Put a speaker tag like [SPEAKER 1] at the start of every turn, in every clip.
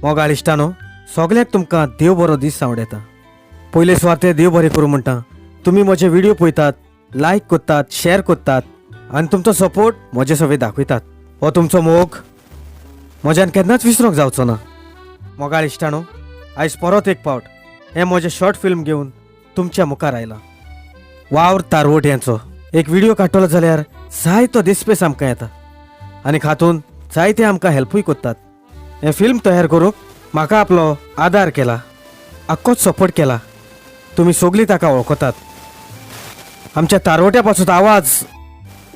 [SPEAKER 1] मोगाळ इश्टानो, सगळ्याक तुमकां देव बरो दीस सांवड येता. पयले सुवाते देव बरें करूं म्हणटा. तुमी म्हजे व्हिडिओ पळयतात, लायक करतात, शेअर करतात आनी तुमचो सपोर्ट म्हजे सगळे दाखयतात. हो तुमचो मोग म्हज्यान केन्नाच विसरूंक जावचो ना. मोगाळ इश्टानो, आयज परत एक फावट हें म्हजें शॉर्ट फिल्म घेवन तुमच्या मुखार आयलां. वावर तारवट हेंचो एक व्हिडिओ काडटलो जाल्यार जायतो दिसपेस आमकां येता आनी हातूंत जायते आमकां हेल्पूय करतात. हें फिल्म तयार करूंक म्हाका आपलो आदार केला, आख्खोच सपोर्ट केला. तुमी सगळीं ताका वळखतात. आमच्या तारवट्या पासून आवाज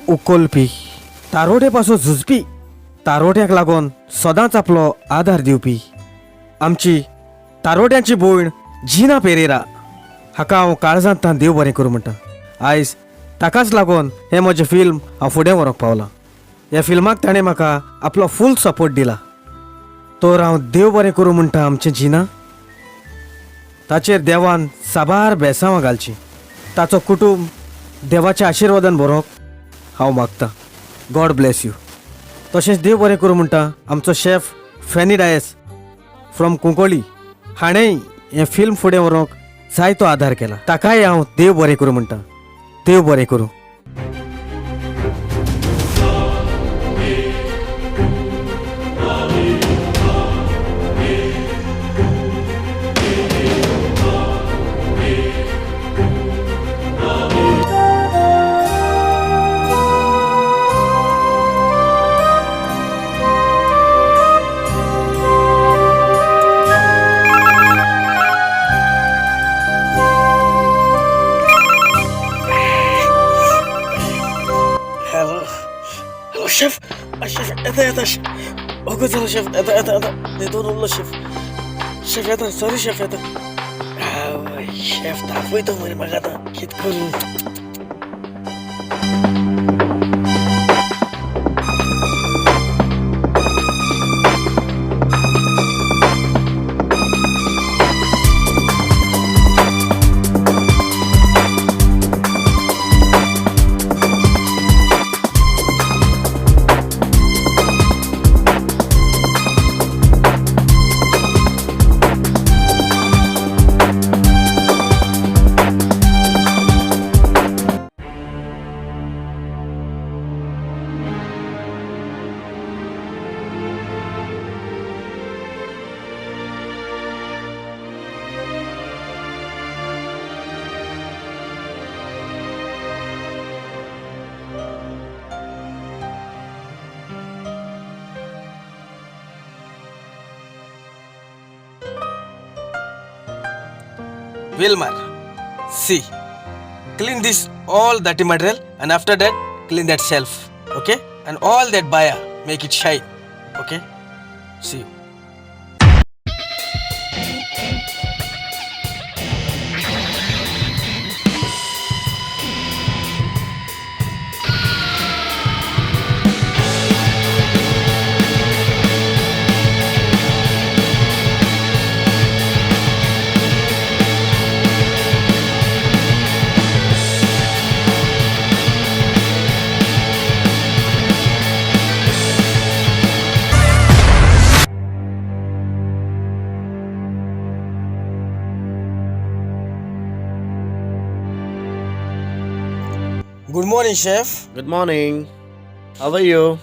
[SPEAKER 1] उखलपी, तारवटे पासून झुजपी, तारवट्याक लागून सदांच आपलो आदार दिवपी आमची तारवट्यांची भयण जिना पेरेरा हाका हांव काळजांत देव बरें करूं म्हणटा. आयज ताकाच लागून हें म्हजें फिल्म हांव फुडें व्हरोंक पावलां. ह्या फिल्माक ताणें म्हाका आपलो फूल सपोर्ट दिला. तर हांव देव बरें करूं म्हणटा आमचें जिना. ताचेर देवान साबार बेसांवां घालचीं. ताचो कुटुंब देवाच्या आशिर्वादान भरोंक हांव मागतां. God bless you. तशेंच देव बरें करूं म्हणटा आमचो chef funny Dias from Cuncolim. हाणेंय हें फिल्म फुडें व्हरोंक जायतो आदार केला. ताकाय हांव देव बरें करूं म्हणटा. देव बरें करूं.
[SPEAKER 2] Hello, chef. Chef, это. О, Гудзало, chef, это. Не думал, chef. Chef, это, sorry, chef, это. Ой, chef, да, выдумали, магата. Хиткуру.
[SPEAKER 3] Wilmar, see, clean this all dirty material and after that clean that shelf, okay? And all that buyer, make it shine, okay? See you.
[SPEAKER 2] Good morning, chef.
[SPEAKER 4] Good morning. How are you?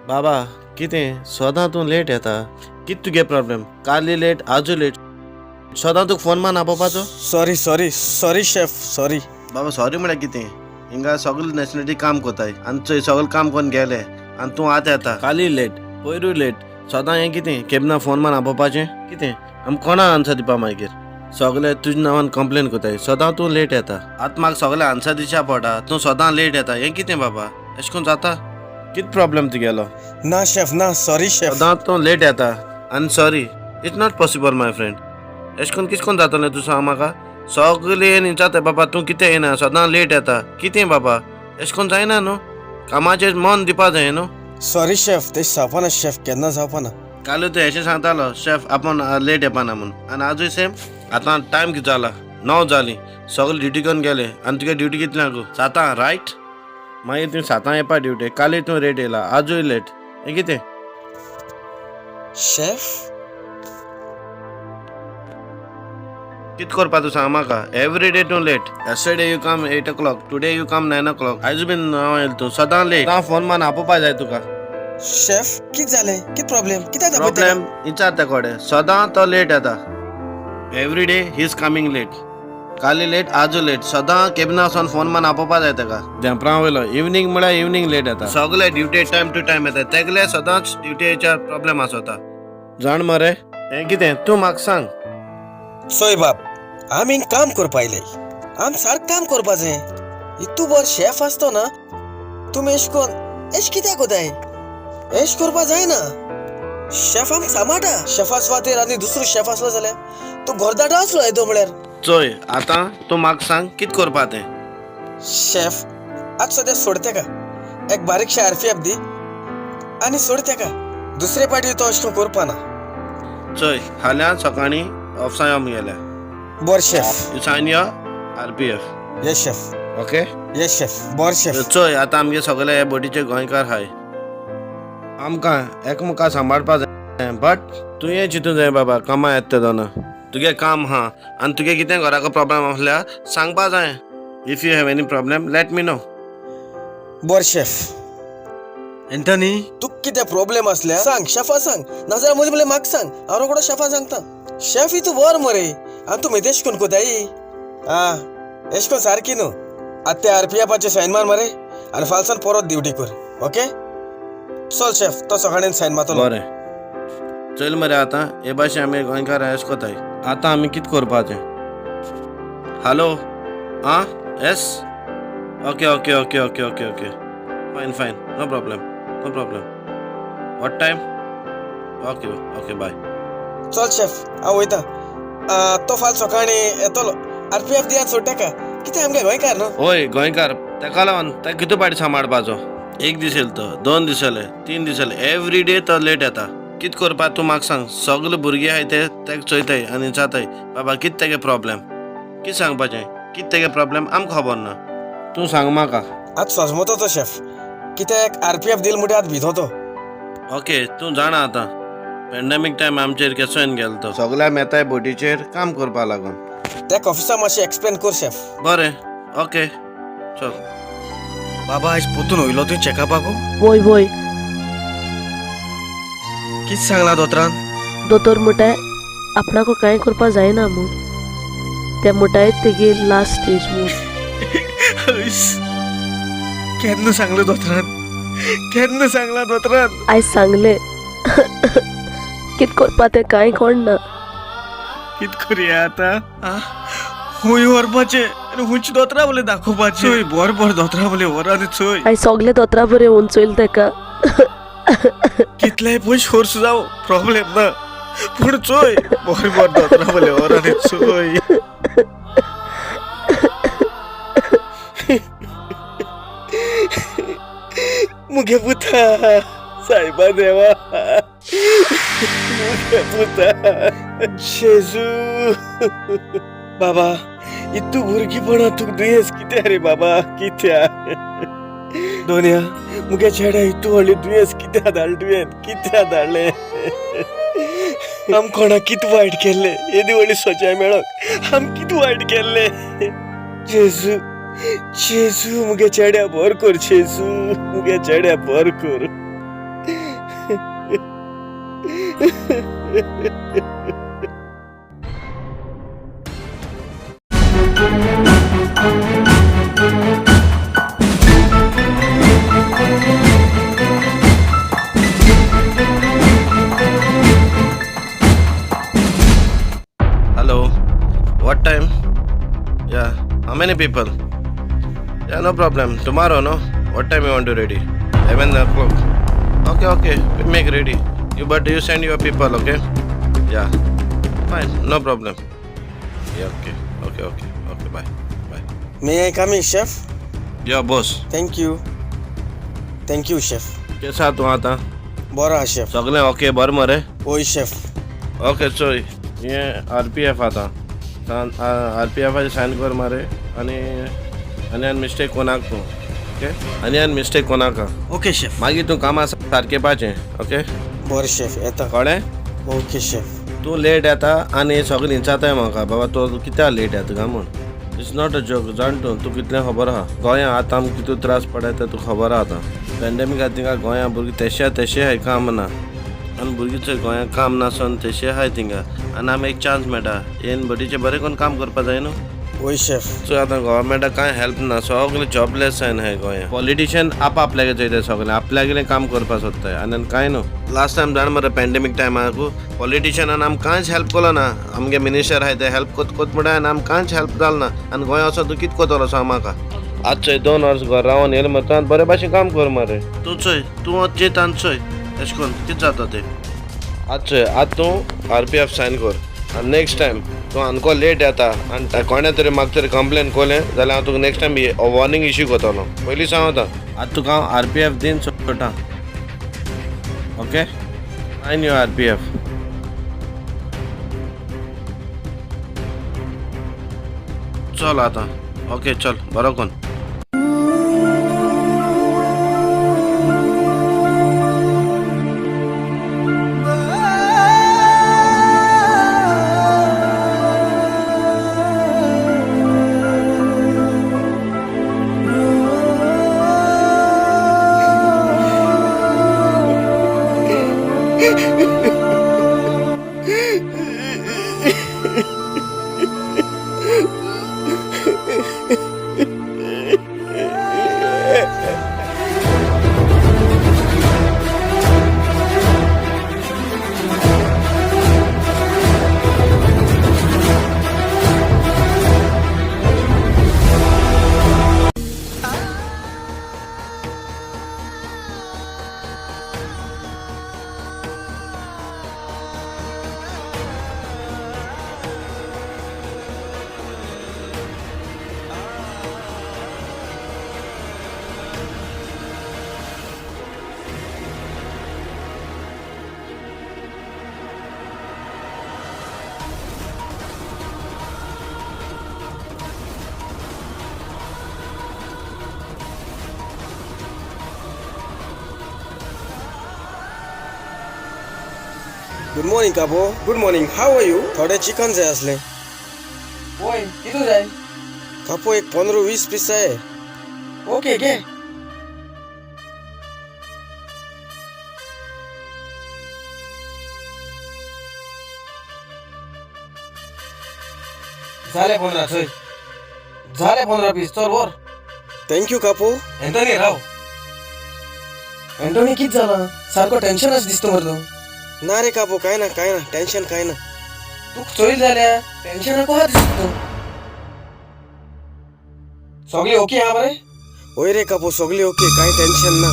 [SPEAKER 4] बाबा कितें सदां तूं late येता. कित तुगे problem? काली late, आजू late. सदां तुका phone मान आपोवपाचो.
[SPEAKER 2] Sorry, chef, sorry.
[SPEAKER 4] बाबा सॉरी म्हळ्यार कितें? हिंगा सगळे नॅशनॅलिटी काम कोताय आनी चोय सगळे काम कोन्न गेले आनी तूं आतां येता. काली लेट, पयरूय लेट. सदां हें कितें? केन्ना फोन मान आपोवपाचें? कितें? आमी कोणा आन्सर दिवपा मागीर? सगळे तुज्या नांवान कंप्लेन कोताय. सदां तूं लेट येता. आतां म्हाका सगळे आन्सर दिवच्या पडटा. तूं सदां लेट येता. हें कितें बाबा? अशें करून जाता? कित प्रॉब्लेम तुगेलो?
[SPEAKER 2] ना, chef, ना, sorry, chef.
[SPEAKER 4] सदां तूं लेट येता आनी sorry. It's not possible my friend. अशें करून कितें करून जातलें तूं सांग म्हाका? सगळे येवन विचारता बाबा तूं कितें येना, सदां लेट येता. कितें बाबा? अशें करून जायना न्हू. कामाचेर मन दिवपा जाय न्हू.
[SPEAKER 2] Sorry, chef, तें जावपाना, chef, केन्ना जावपाना.
[SPEAKER 4] काल तूं अशें सांगतालो शेफ आपण लेट येपाना म्हणून आनी आजूय सेम. आतां टायम कितें जाला? 9 जालीं. सगळे ड्युटी करून गेले आनी तुगे ड्युटी कितल्यांक? 7 रायट. मागीर तुवें 7 येवपा ड्युटी. काली तूं लेट येयला, आजूय लेट. हें कितें?
[SPEAKER 3] शेफ
[SPEAKER 4] कित करपा तूं सांग म्हाका एवरी डे तूं late yesterday you come 8 o'clock today you come 9 o'clock आयज बीन हांव येयला तूं सदां लेट हांव फोन मान आपोवपा जाय तुका
[SPEAKER 3] शेफ कित जालें कित प्रॉब्लेम कित्याक
[SPEAKER 4] प्रॉब्लेम विचार ते कोडे सदां तो लेट येता every day he is coming late काली लेट आजू लेट सदां केबिना वचोन फोन मान आपोवपा जाय तेका देंपरा वयलो इवनिंग म्हळ्यार इवनिंग लेट येता सगळे ड्युटी टायम टू टायम येता तेगले सदांच ड्युटीचेर प्रॉब्लेम आसोता जाण मरे हें कितें तूं म्हाका सांग
[SPEAKER 3] चोय बाप आमी हिंग काम करपा आयले आम सारक काम करपा जाय तूं बरो शेफ आसतो ना तुमी एश कोन एश कित्याक कोताय एश करपा जायना शेफ आमकां सांबाळटा शेफा सुवातेर आनी दुसरो शेफ आसलो जाल्यार तूं घरदाटो आसलो येदो म्हळ्यार
[SPEAKER 4] चोय आतां तूं म्हाका सांग कित करपा तें
[SPEAKER 3] शेफ आज सद्या सोड तेका एक बारीकशें RPF दी आनी सोड तेका दुसरे पाटी तो अशें करपा ना
[SPEAKER 4] चोय हाल्या सकाळीं ऑफिसां यो गेल्या
[SPEAKER 3] बर chef
[SPEAKER 4] you sign your RPF
[SPEAKER 3] yes chef
[SPEAKER 4] okay
[SPEAKER 3] yes chef बर शेफ
[SPEAKER 4] चोय आतां आमगे सगळे हे बोटीचे गोंयकार हाय आमकां एकमुखार सांबाळपा जाय बट तूं हें चिंतूं जाय बाबा कामा येता ते दोना तुगे काम हा आनी तुगे कितें घराको प्रॉब्लेम आसल्यार सांगपा जाय if you have any problem let me know
[SPEAKER 3] बर शेफ
[SPEAKER 1] एंटनी
[SPEAKER 3] तू कितें प्रॉब्लेम असल्या सांग शेफा सांग नाजाल्यार मदीं म्हणल्यार म्हाका सांग हांव रोकडो शेफा सांगता शेफ ही तू बर मरे आनी तू मेदेश कोन कोताय एश कोन सारकी न्हू आतां ते RPFाचे सायन मार मरे आनी फालसान परत ड्युटी कर ओके चल शेफ तो सकाळीं सायन मारतलो
[SPEAKER 4] बरें चल मरे आतां हे भाशेन आमी गोंयकार एश कोताय आतां आमी कितें करपाचें हॅलो आं yes okay okay okay okay okay okay fine fine no problem what time okay okay bye
[SPEAKER 3] चल शेफ हांव वयता तो फाल सकाळीं येतलो RPF दियात सोड तेका कितें आमगे गोंयकार न्हू
[SPEAKER 4] होय गोंयकार तेका लागून तेका कितू पाटी सांबाळपाचो एक दीस येयलो तो 2 दीस जाले 3 दीस जाले एवरी डे तो लेट येता कित करपा तूं म्हाका सांग सगळे भुरगे आहाय ते तेका चोयताय आनी जाताय बाबा कित तेगे प्रॉब्लेम कित सांगपाचें कित तेगे प्रॉब्लेम आमकां खबर ना तूं सांग म्हाका
[SPEAKER 3] आज सजमतो तो शेफ कित्याक RPF दिल म्हणटा आतां भितो तो
[SPEAKER 4] ओके तूं जाणा आतां पॅन्डेमीक टायम आमचेर केसो येवन गेलो तो सगळ्या येताय बोटीचेर काम करपा लागून
[SPEAKER 3] त्या ऑफिसा मातशें एक्सप्लेन कर शेफ
[SPEAKER 4] बरें ओके चल
[SPEAKER 1] बाबा आज पोतून वयलो तुवें चॅकअपाकू
[SPEAKER 5] वोय वोय
[SPEAKER 1] कित सांगला दोतरान
[SPEAKER 5] दोतोर म्हणटाय आपणाको कांय करपा जायना म्हूण ते म्हणटाय तेगे लास्ट स्टेज म्हूण
[SPEAKER 1] केन्ना सांगलो दोतरान केन्ना सांगला दोतरान
[SPEAKER 5] आयज सांगले कित करपा ते कांय कळना
[SPEAKER 1] कित करुया आतां खूंय व्हरपाचें आनी खुंयचे दोतरा बोले दाखोवपाचें चोय बर दोतरा बोले व्हर आनी चोय
[SPEAKER 5] आयज सगले दोतरा बरें उंचयले तेका
[SPEAKER 1] कितलेय पयस खर्च जावं प्रॉब्लेम ना पूण चोय बर दोतरा बोले व्हर आनी चोय
[SPEAKER 2] मुगे पुता सायबा देवा मुगे पुता जेजू बाबा इतू भुरगीपणा तुका दुयेंस कित्या रे बाबा कित्या दोन्या मुगे चेड्या इतू व्हडली दुयेंस कित्या धाडले तुवें कित्या धाडले आम कोणा कित वायट केल्ले येदी व्हडली सोचाय मेळोंक आम कित वायट केल्ले जेजू जेजू मुगे चेड्या बर कर जेजू मुगे चेड्या बर कर
[SPEAKER 4] hello what time yeah how many people yeah no problem tomorrow no what time you want to ready 11 o'clock okay we make ready but you send your people okay yeah fine no problem yeah okay bye
[SPEAKER 3] may I come in chef
[SPEAKER 4] yeah boss
[SPEAKER 3] thank you chef
[SPEAKER 4] केसा तू आता
[SPEAKER 3] बरो आहा chef
[SPEAKER 4] सगळे okay बर मरे
[SPEAKER 3] ओय chef
[SPEAKER 4] okay चोय ये RPF आता RPF साइन कर मारे आणि मिस्टेक कोणाक तू ओके आणि मिस्टेक कोणाका
[SPEAKER 1] ओके शेफ
[SPEAKER 4] मागीर तू कामा सारके पाचें ओके
[SPEAKER 2] बरें शेफ येता
[SPEAKER 4] कळ्ळें
[SPEAKER 2] ओके शेफ
[SPEAKER 4] तूं लेट येता आनी सगळीं विचारताय म्हाका बाबा तो कित्याक लेट येता काय म्हूण इट्स नॉट अ जोक जाण तूं तूं कितलें खबर आहा गोंयांत आतां आमकां कितू त्रास पडटा तें तुका खबर आहा आतां पॅन्डेमिका थिंगा गोंयांत भुरगीं तेशे हाय काम ना आनी भुरगीं चोय गोंयांत काम नासोन तेशे हाय थिंगा आनी आमी एक चान्स मेळटा येन बडीचें बरें कोन्न काम करपा जाय न्हू
[SPEAKER 2] वय शेफ
[SPEAKER 4] सो आतां गव्हर्मेंटाक कांय हेल्प ना सगळे जॉबलेस जायन हे गोंयांत पॉलिटिशियन आपल्यागे चोयताय सगळे आपल्यागेलें काम करपा सोदताय आनी कांय न्हू लास्ट टायम जाण मरे पॅन्डेमीक टायमाक पॉलिटिशियनान आमकां कांयच हेल्प केलो ना आमगे मिनिस्टर आहाय ते हेल्प कोत म्हणटा आनी आमकां कांयच हेल्प जालो ना आनी गोंया वचोन तूं कितें कोतलो सांग म्हाका आज चोय 2 वर्स घर रावन येयलें मरे तूं बरे भाशेन काम कर मरे तूं चोय तूं वच जेत आनी चोय अशें करून कितें जाता तें आज चोय आज तूं RPF सायन कर आनी नेक्स्ट टायम तूं आनको लेट येता आनी कोणें तरी म्हाका तरी कंप्लेन कोलें जाल्यार हांव तुका नेक्स्ट टायम वॉर्निंग इश्यू कोतलो पयलीं सांगता आतां तुका हांव RPF दीन सोडटा ओके सायन यू RPF चल आतां ओके चल बरो कोन
[SPEAKER 2] गुड मॉर्निंग काबो good morning how are you थोडे चिकन जाय असले
[SPEAKER 3] होय कितू जाय
[SPEAKER 2] कापो एक 15-20 पीस आहे
[SPEAKER 3] ओके घे झाले 15 थंय झाले 15 पीस चल वर
[SPEAKER 2] थँक्यू कापो
[SPEAKER 3] एंटोनी राव एंटोनी कित झाला सारको टेन्शनच दिसतो मरे तू
[SPEAKER 2] ना रे कापो काय ना टेन्शन काय ना
[SPEAKER 3] तू चोईल झाल्या टेन्शन नको हा दिसतो सगळे ओके हा मरे
[SPEAKER 2] होय रे कापो सगळे ओके काय टेन्शन ना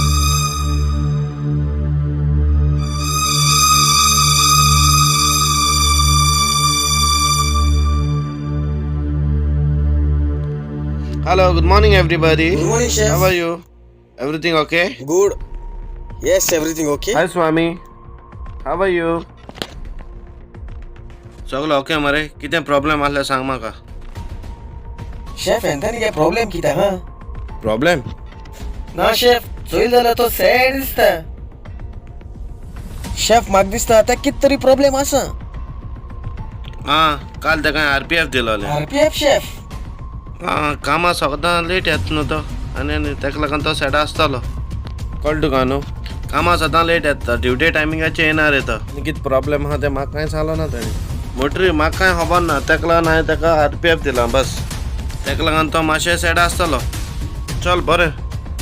[SPEAKER 4] Hello, good morning everybody.
[SPEAKER 2] Good morning, chef.
[SPEAKER 4] How are you? Everything okay?
[SPEAKER 2] Good yes everything okay
[SPEAKER 4] Hi Swami. How are you? सगळं ओके मरे कितें प्रॉब्लेम आसल्यार सांग म्हाका
[SPEAKER 3] शेफ एंटोनी काय प्रॉब्लेम किता हा
[SPEAKER 4] प्रॉब्लेम
[SPEAKER 3] ना शेफ चोईल झाला तो सॅड दिसता
[SPEAKER 2] शेफ म्हाका दिसता आतां कित तरी प्रॉब्लेम आसा
[SPEAKER 4] काल ताका RPF दिलोले
[SPEAKER 3] RPF शेफ
[SPEAKER 4] कामां सदां लेट येता न्हू तो आनी ताका लागून तो सॅड आसतलो कळ्ळें तुका न्हू कामां सदां लेट येता ड्युटी टायमिंगाचेर येना रे तो आनी कितें प्रॉब्लेम आहा तें म्हाका कांय सांगलो ना ताणें मोटरी म्हाका कांय खबर ना ताका लागून हांवें ताका RPF दिला बस ताका लागून तो मातशें सॅड आसतलो चल बरें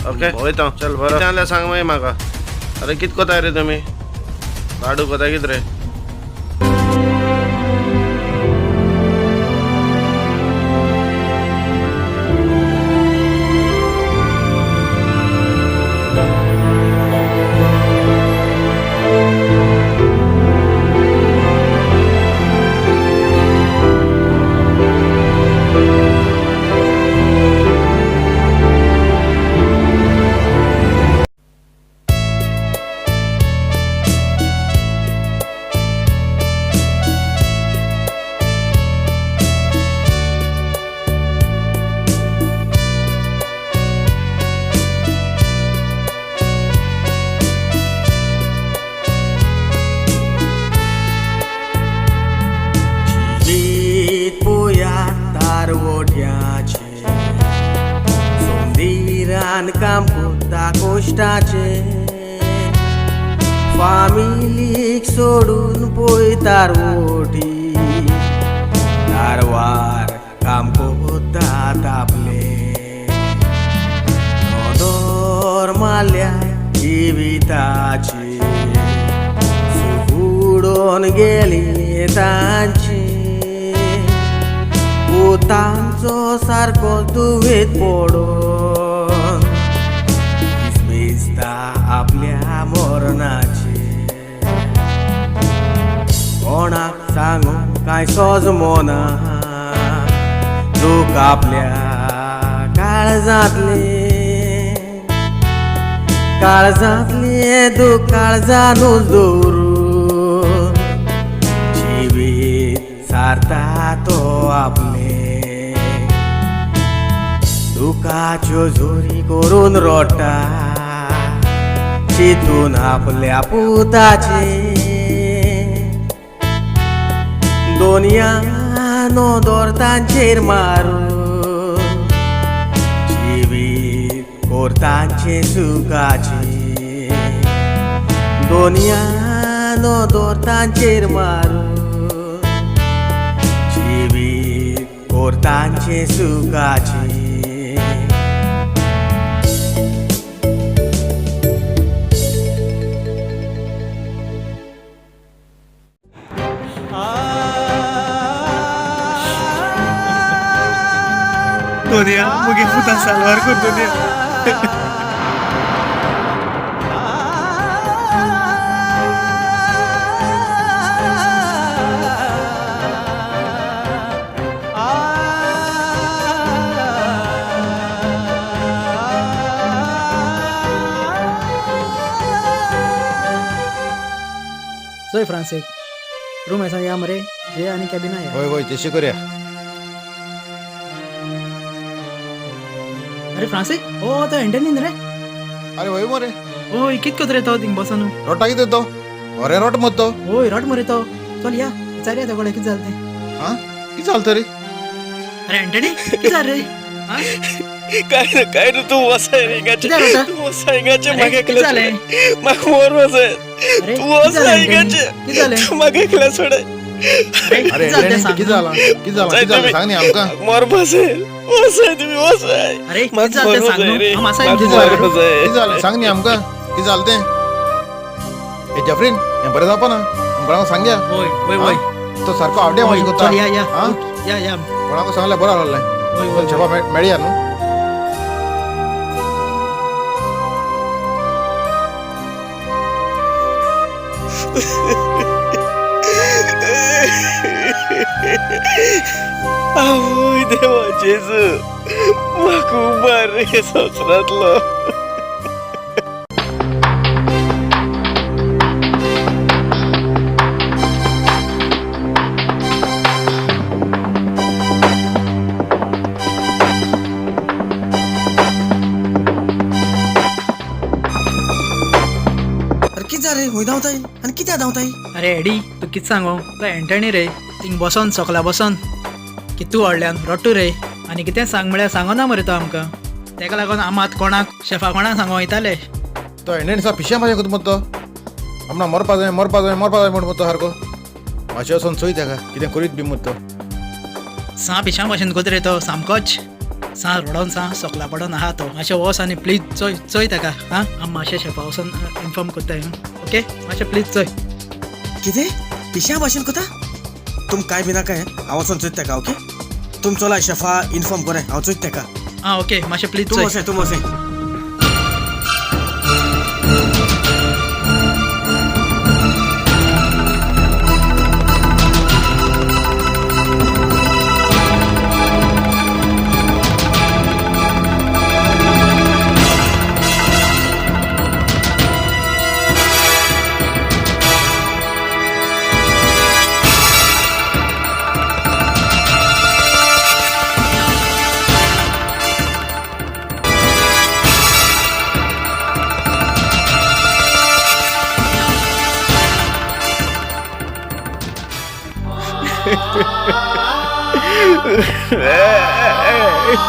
[SPEAKER 4] ओके वयता चल बरें जाल्यार सांग मागीर म्हाका अरे कितें कोताय रे तुमी लाडू कोताय कितें रे
[SPEAKER 1] मिटाचे फामिलीक सोडून पळयतार ओटी दारवार काम कोतात आपले नोदोर मारल्या जिविताची उडून गेली तांची तांचो सारको दुवेत पडून दिसता आपल्या मरणाचे कोणाक सांगू काय सोजमोना दूख आपल्या काळजातले दूख काळजानूच दवरून जिवीत सारता तो आपले दुखाच्यो झोरी करून रोटा चितून आपल्या पुताचे दोनया नोदोर तांचेर मारून जिवीत कोरतांचे सुखाचे दोनया नोदोर तांचेर मारून जिवीत कोरतांचे सुखाचे
[SPEAKER 2] दुनिया मुगे पुता सालवार कर दुनिया
[SPEAKER 6] सोय फ्रांसिक रूम ऐसा या मरे जे आणि कॅबिन आहे
[SPEAKER 7] होय होय तशी करूया
[SPEAKER 6] अरे फ्रांसिक ओ तो एंटरनीन रे
[SPEAKER 7] अरे होय मरे
[SPEAKER 6] ओ कित कोत रे तो थिंग बसन
[SPEAKER 7] रोटा किती तो अरे रोट मत तो
[SPEAKER 6] ओ रट मरे तो चल या विचारिया तो कडे कित झालते
[SPEAKER 7] हा किती चालतं रे
[SPEAKER 6] अरे एंटनी कित झालं रे हा
[SPEAKER 2] काय रे तू वसाय रिंगाचे
[SPEAKER 6] किती रोटा
[SPEAKER 2] तू वसाय रिंगाचे
[SPEAKER 6] अरे,
[SPEAKER 2] मागे
[SPEAKER 6] किती झाले?
[SPEAKER 2] माग मोर वसाय
[SPEAKER 6] अरे
[SPEAKER 2] तू
[SPEAKER 6] कित झालं
[SPEAKER 2] वसाय
[SPEAKER 6] एंटनी?
[SPEAKER 2] रिंगाचे
[SPEAKER 6] कित झालं
[SPEAKER 2] तू मागे केला सोड
[SPEAKER 7] अरे
[SPEAKER 6] कित झालं ते
[SPEAKER 7] एंटरटेन
[SPEAKER 6] सांग
[SPEAKER 7] किती
[SPEAKER 6] ना.
[SPEAKER 7] झाला किती झाला किती झालं सांग नी आमका
[SPEAKER 2] मोर वसाय वसाय तुम्ही वसाय
[SPEAKER 6] अरे कित झालं ते सांग ना. हा मासा
[SPEAKER 7] किती
[SPEAKER 6] कित
[SPEAKER 7] झालं
[SPEAKER 6] झालं
[SPEAKER 7] किती झालं सांग नी आमका किती झालं ते ए जफरीन हे बरं जापा ना कोणाक सांग्या
[SPEAKER 6] होय होय होय
[SPEAKER 7] तो सारको आवडे
[SPEAKER 6] होय,
[SPEAKER 7] माहिती
[SPEAKER 6] चल या या
[SPEAKER 7] हा
[SPEAKER 6] उठ, या
[SPEAKER 7] कोणाक सांगले बरं आलं
[SPEAKER 6] होय होय
[SPEAKER 7] छपा मेळया न्हू
[SPEAKER 2] आवय देवा जेजू म्हाका उबार रे संवसारांतलो
[SPEAKER 1] किती जा रे हुंय धांवताय आनी कित्या धांवताय
[SPEAKER 6] अरे एडी तू कित सांगो तो एंटनी रे थिंग बसन सकला बसन कितू व्हडल्यान रट्टू रे आनी कितें सांग म्हळ्यार सांगो ना मरे तो आमकां तेका लागून आमात कोणाक शेफा कोणाक सांगो वयताले
[SPEAKER 7] तो एंडसा पिशा माझ्या कुत मत तो आमना मरपा जाय म्हण मत तो सारको मातशें वचोन चोय तेका कितें करीत बी मत तो
[SPEAKER 6] सा पिशा भाशेन कोत रे तो सामकोच सा रडोन सा सकला पडोन आहा तो मातशें वच आनी प्लीज चोय चोय तेका हां आम मातशें शेफा वचोन इन्फॉर्म कोत्ताय ओके मातशें प्लीज चोय
[SPEAKER 1] कितें पिश्या भाशेन कोता तुम काय भिना काय हांव वचोन चोयत तेका ओके तुम चला शेफा इन्फॉर्म करे हांव चोयत तेका
[SPEAKER 6] आं ओके मातशें प्लीज
[SPEAKER 1] तूं
[SPEAKER 6] चोय
[SPEAKER 1] वसय तूं वसय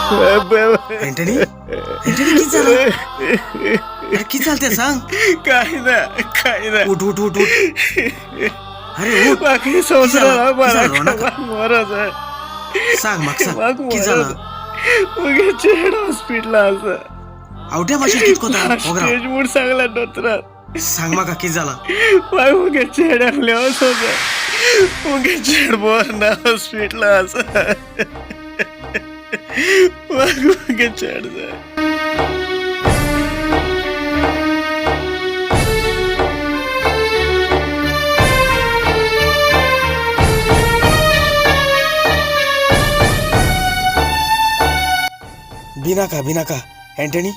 [SPEAKER 1] एंटनी एंटनी कितें जालें
[SPEAKER 3] अरे किती चालते सांग
[SPEAKER 2] काय ना
[SPEAKER 3] उठ उठ उठ उठ अरे उठ
[SPEAKER 2] बाकी संसाराला मला
[SPEAKER 3] किती झालं?
[SPEAKER 2] मरत
[SPEAKER 3] सांग मग सांग
[SPEAKER 2] मग
[SPEAKER 3] किती झालं
[SPEAKER 2] मग चेड हॉस्पिटल असं
[SPEAKER 3] आवट्या भाषेत किती कोता वगैरे
[SPEAKER 2] स्टेज मूड सांगला दोतरात
[SPEAKER 3] सांग मग किती झाला
[SPEAKER 2] मग मुगे चेड आपले असं मुगे चेड बोर ना हॉस्पिटल असं मग मुगे चेड
[SPEAKER 3] बिनाका अँटनी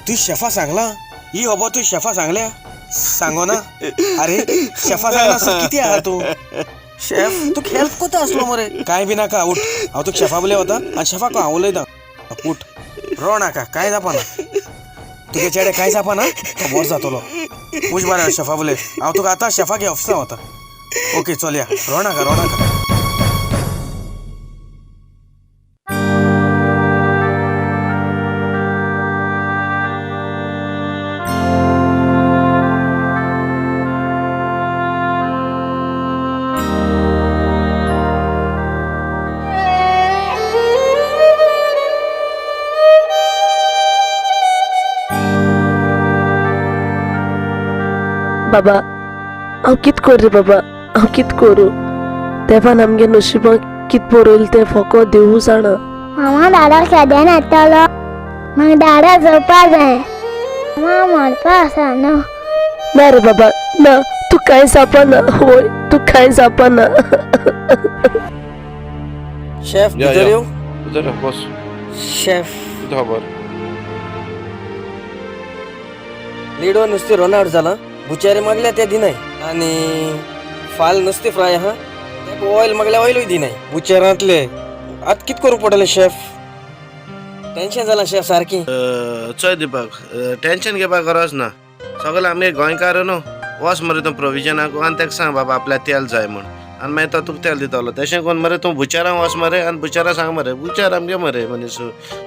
[SPEAKER 3] तू शेफा सांगला ही बाबा तू शेफा सांगल्या सांगो ना अरे शेफा सांगला असं किती आहा तू शेफ तू हेल्प कोता असलो मरे काय बिनाका उठ हांव तुका शेफा बोले होता आणि शेफा को हांव उलयता उठ रो नाका काय जापा ना तुगे चेडे काय जापा ना तो बोर जातलो पूछ बरें शेफा बोले हांव तुका आतां शेफा घे ऑफिसा वता ओके चल या रो नाका
[SPEAKER 5] बाबा हांव कित कर रे बाबा हांव कित करूं तेफान आमगे नशिबाक कित बरयलें तें फकत देवू जाणा
[SPEAKER 8] मामा दादा केदें येतलो म्हाका दादा जोवपा जाय मामा मरपा आसा न्हू
[SPEAKER 5] ना रे बाबा ना तू कांय जावपाना होय तू कांय जावपाना
[SPEAKER 3] शेफ
[SPEAKER 4] या,
[SPEAKER 3] भितर
[SPEAKER 4] या.
[SPEAKER 3] येऊ
[SPEAKER 4] जरा बस
[SPEAKER 3] शेफ
[SPEAKER 4] खबर
[SPEAKER 3] लिडो नुसते रोनावट झाला बुचारी मागल्या त्या दिनाय आणि फाल नुसते फ्राय हा ऑइल मागल्या ऑइलूय दिनाय बुचारांतले आत कित करू पडले शेफ टेन्शन जाला शेफ सारकी
[SPEAKER 4] चोय दिपाक टेन्शन घेवपाक गरज ना सगळे आमी गोंयकार न्हू वच मरे तूं प्रोविजनाक आनी ताका सांग बाबा आपल्याक तेल जाय म्हण आनी मागीर तो तुका तेल दितलो तशें कोन्न मरे तूं बुचारांक वच मरे आनी बुचारा सांग मरे बुचार आमगे मरे मनीस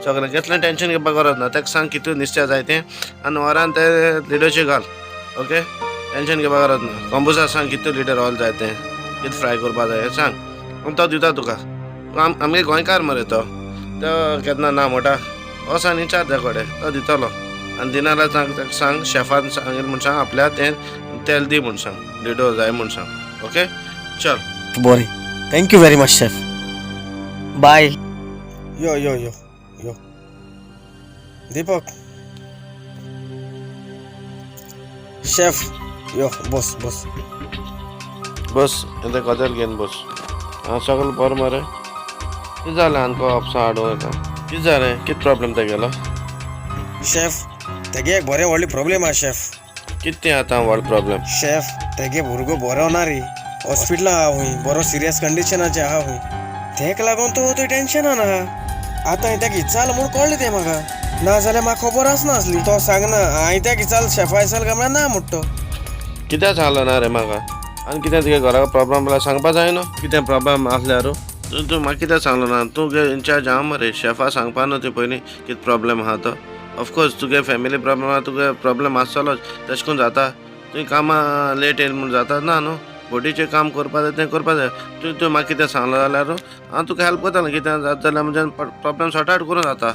[SPEAKER 4] सगळें कसलें टेन्शन घेवपाक गरज ना ताका सांग कितू नुस्तें जाय तें आनी वरान ते लिडोची घाल ओके टेन्शन घेवपाक गरज ना कॉम्बुसा सांग कितू लिटर ऑयल जाय तें कितें फ्राय करपा जाय सांग आनी तो दिता तुका आमगे गोंयकार मरे तो केन्ना ना मोठा वच आनी विचार त्या कडेन तो दितलो आनी दिनारा सांग शेफान सांगेल म्हूण सांग आपल्या तें तेल दी म्हूण सांग लिडो जाय म्हूण सांग ओके चल
[SPEAKER 3] बरें thank you very much chef bye यो यो यो यो दीपक शेफ यो बस बस
[SPEAKER 4] बस येते कदेल घेवन बस हांव सगळें बरें मरे कितें जालें आमकां ऑप्सा हाडूं येता कितें जालें कितें प्रॉब्लेम तेगेलो
[SPEAKER 3] शेफ तेगे एक बरें व्हडली प्रॉब्लेम आहा शेफ
[SPEAKER 4] कितें आतां व्हड प्रॉब्लेम
[SPEAKER 3] शेफ तेगे भुरगो बरो ना रे हॉस्पिटला आहा हुंय बरो सिरियस कंडिशनाचे आहा हुंय तेका लागून तो टेन्शनान आहा आतां तेका इचाल म्हूण कळ्ळें तें म्हाका ना जाल्यार म्हाका खबर आसना आसली तो सांगना हांवें तेका इचाल शेफा इचाल काय म्हणल्यार ना म्हणटा तो
[SPEAKER 4] कित्याक सांगलो ना रे म्हाका आनी कितें तुगे घरा प्रॉब्लेम जाल्यार सांगपा जाय न्हू कितें प्रॉब्लेम आसल्यार तूं म्हाका कित्याक सांगलो ना तूं इन्चार्ज हांव मरे शेफा सांगपा न्हू ती पयलीं कितें प्रॉब्लेम आहा तो ऑफकोर्स तुगे फॅमिली प्रॉब्लेम आहा तुगे प्रॉब्लेम आसतलोच तशें करून जाता तुवें कामां लेट येयलें म्हूण जाता ना न्हू बोटीचें काम करपा जाय तें करपा जाय तूं म्हाका कितें सांगलो जाल्यार हांव तुका हेल्प करतालो कितें जाता जाल्यार म्हणजे प्रॉब्लेम सॉर्ट आवट करून जाता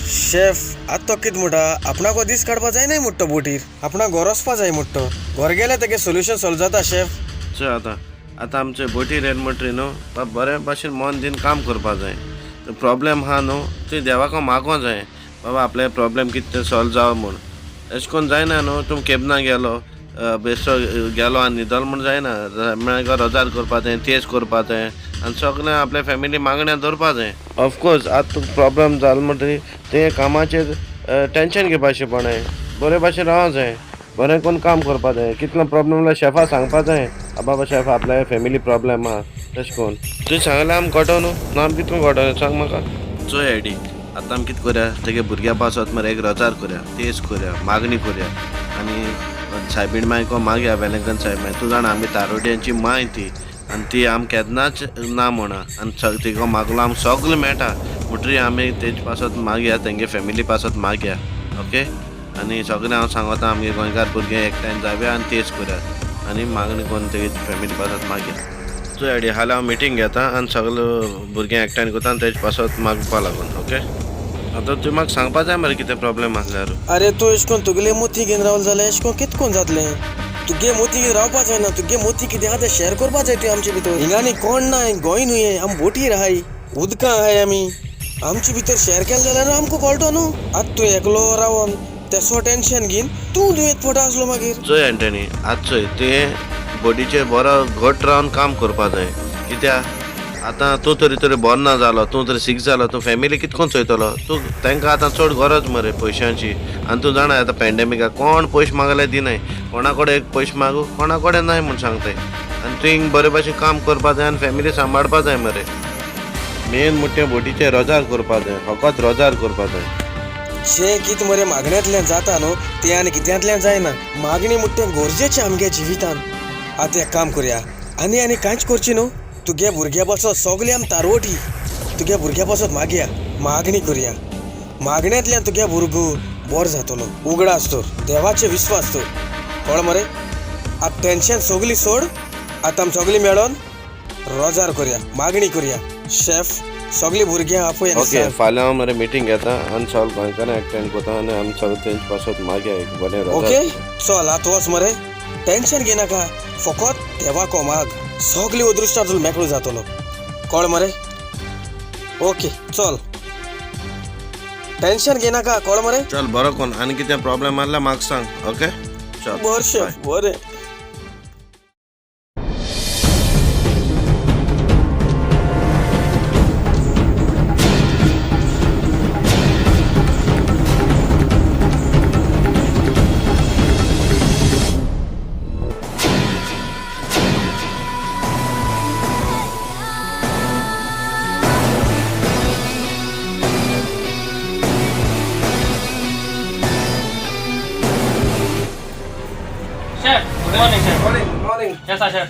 [SPEAKER 3] शेफ आतां तो कितें म्हणटा आपणाको दीस काडपा जाय नाय म्हणटा बोटीर आपणाक घर वचपा जाय म्हणटा घर गेल्यार तेगे सोल्युशन सॉल्व जाता शेफ
[SPEAKER 4] चल आतां आमचे बोटीर येयले म्हणटरी न्हू बरे भाशेन मन दिन काम करपा जाय प्रॉब्लेम आहा न्हू तुवें देवाको मागों जाय बाबा आपले प्रॉब्लेम कितें तें सॉल्व जावं म्हूण अशें करून जायना न्हू तूं केन्ना गेलो बेश्टो गेलो आनी न्हिदलो म्हूण जायना मागीर रजार करपा जाय तेज करपा जाय आनी सगळें आपल्या फॅमिली मागण्या दवरपा जाय ऑफकोर्स आतां तुका प्रॉब्लेम जालो म्हणटरी तें कामाचेर टेन्शन घेवपाचें पडलें बरे भाशेन रावों जाय बरें करून काम करपा जाय कितलो प्रॉब्लेम जाल्यार शेफा सांगपा जाय बाबा शेफ आपल्या फॅमिली प्रॉब्लेम आहा तशें करून तुवें सांगलें आमी घडोवन ना आमी कितलो घडोवन सांग म्हाका चोय आयडी आतां आमी कितें करया तेगे भुरग्या पासत मरे एक रजार करया तेज करया मागणी करया आनी सायबीण मायको मागया वेलंकन साहेब मागीर तूं जाणा आमी तारोड्यांची माय ती आनी ती आमी केन्नाच ना म्हणा आनी तिका मागलो आमकां सगळें मेळटा म्हणटरी आमी तेजे पासत मागया तेंगे फॅमिली पासत मागया ओके आनी सगळें हांव सांगता आमगे गोंयकार भुरगे एकठांय जावया आनी तेच करात आनी मागणी कोन्न तेगे फॅमिली पासत मागया सो आयडिया हाल्या हांव मिटींग घेता आनी सगळे भुरगे एकठांय करता आनी तेजे पासत मागपा लागून ओके आतां तुवें म्हाका सांगपा जाय मरे कितें प्रॉब्लेम आसल्यार
[SPEAKER 3] अरे तूं अशें करून तुगेले मोती घेवन रावल जाल्यार अशें करून कितें कोन्न जातलें तुगे मोती घेवन रावपा जायना तुगे मोती कितें आहा तें शेअर करपा जाय ते आमचे भितर हिंगांनी कोण नाय गोंय न्हय आमी बोटीर आहाय उदकां आहाय आमी आमचे भितर शेअर केलें जाल्यार आमकां कळटो न्हू आतां तूं एकलो रावन तेसो टेन्शन घेवन तूं दुयेंत पडटा आसलो मागीर
[SPEAKER 4] चोय एंटनी आतां चोय तुवें बोटीचेर बरो घट रावन काम करपा जाय कित्याक आतां तूं तरी बरो ना जालो तूं तरी सीक जालो तूं फॅमिली कितकोन चोयतलो तूं तांकां आतां चड गरज मरे पयशांची आनी तूं जाणा आतां पॅन्डेमिकाक कोण पयशे मागले दिनाय कोणा कडेन एक पयशे मागू कोणा कडेन नाय म्हूण सांगताय आनी तुवें बरे भाशेन काम करपा जाय आनी फॅमिली सांबाळपा जाय मरे मेन म्हणटा बोटीचेर रोजार करपा जाय फकत रोजार करपा जाय
[SPEAKER 3] जे कितें मरे मागण्यांतल्यान जाता न्हू तें आनी कित्यांतल्यान जायना मागणी म्हणटा तें गरजेचें आमगे जिवितान आतां एक काम करया आनी कांयच करची न्हू तुगे भुरग्या पासत सगळे आमी तारवटी तुगे भुरग्या पासत मागया मागणी करया मागण्यांतल्यान तुगे भुरगो बरो जातलो उगडा आसतो देवाचे विस्वास तर कळ मरे आतां टेन्शन सगळी सोड आतां आमी सगळीं मेळोन रोजार करया मागणी करया शेफ सगळीं भुरग्यां आपोय
[SPEAKER 4] ओके फाल्यां हांव मरे मिटींग घेता आनी सगळे गोंयकारां एकठांय करता आनी आमी सगळे तेंचे पासत मागया एक बरें
[SPEAKER 3] ओके चल आतां वच मरे टेन्शन घेनाका फकत देवाको माग सगळी अदृश्टार तुला मेकळो जातलो कळ मरे ओके चल टेन्शन घेनाका कळ मरे
[SPEAKER 4] चल बरो कोण आनी कितें प्रॉब्लेम आसल्यार म्हाका सांग ओके चल
[SPEAKER 3] बरें शेफ बरें
[SPEAKER 9] Chef, good morning, chef.
[SPEAKER 3] Morning
[SPEAKER 9] Yes, sir, chef.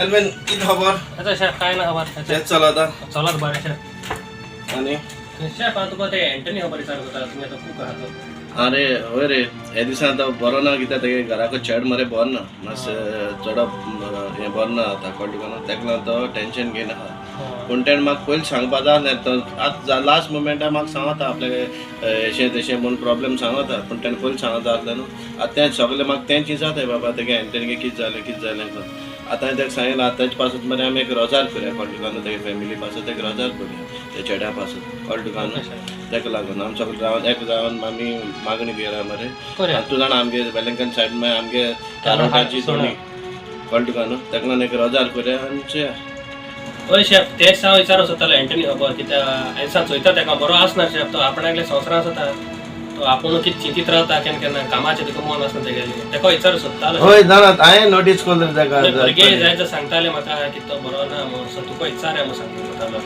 [SPEAKER 4] एलवेन कितें खबर
[SPEAKER 9] Yes, sir, chef. काय ना खबर?
[SPEAKER 4] तेच चलता
[SPEAKER 9] चलत बरें, chef.
[SPEAKER 4] आनी
[SPEAKER 9] Chef, हांव तुका ते एंटनी खबर विचारत होता, तुमी आतां खूब आहात.
[SPEAKER 4] अरे होय रे हे दिसा आतां बरो ना कित्याक तेगे घराको चेड मरे बरो ना मातशें चडप हें बरो ना आतां कळटा तुका न्हू तेका लागून तो टेन्शन घेयना पूण तेणें म्हाका पयलीं सांगपा जाय आसलें तो आतां लास्ट मोमेंटार म्हाका सांगता आपले अशें तशें म्हूण प्रॉब्लेम सांगता पूण तेणें पयलीं सांगता आसलें न्हू आतां तें सगळें म्हाका तेंच विचारताय बाबा तेगे एंटनीगे कितें जालें करून आतां हांवें तेका सांगलें आतां तेजे पासून मरे आमी एक रोजार करुया कळटा तुका न्हू तेगे फॅमिली पासून एक रोजार करुया ते चेड्या पासून कळटा तुका न्हू तेका लागून आमी सगळे रावन एक जावन आमी मागणी घेया मरे आतां तूं जाणा आमगे वेलंकन सायड मागीर आमगे तारोटाची दोनी कळटा तुका न्हू तेका लागून एक रोजार करुया आनी चोया
[SPEAKER 9] हय शेफ तेच हांव विचारत सोदतालो एंटनी खबर कित्याक एसा चोयता तेका बरो आसना शेफ तो आपणागले संवसारांत आसता तो आपूण कितें चिंतीत रावता केन्ना केन्ना कामाचें तुका मन आसना तेगेलें तेका विचारत सोदतालो
[SPEAKER 4] होय जाणात हांवें नोटीस केलें तेका
[SPEAKER 9] भुरगे जाय तर सांगताले म्हाका की तो बरो ना म्हणून सो तुका विचारया म्हणून सांगतालो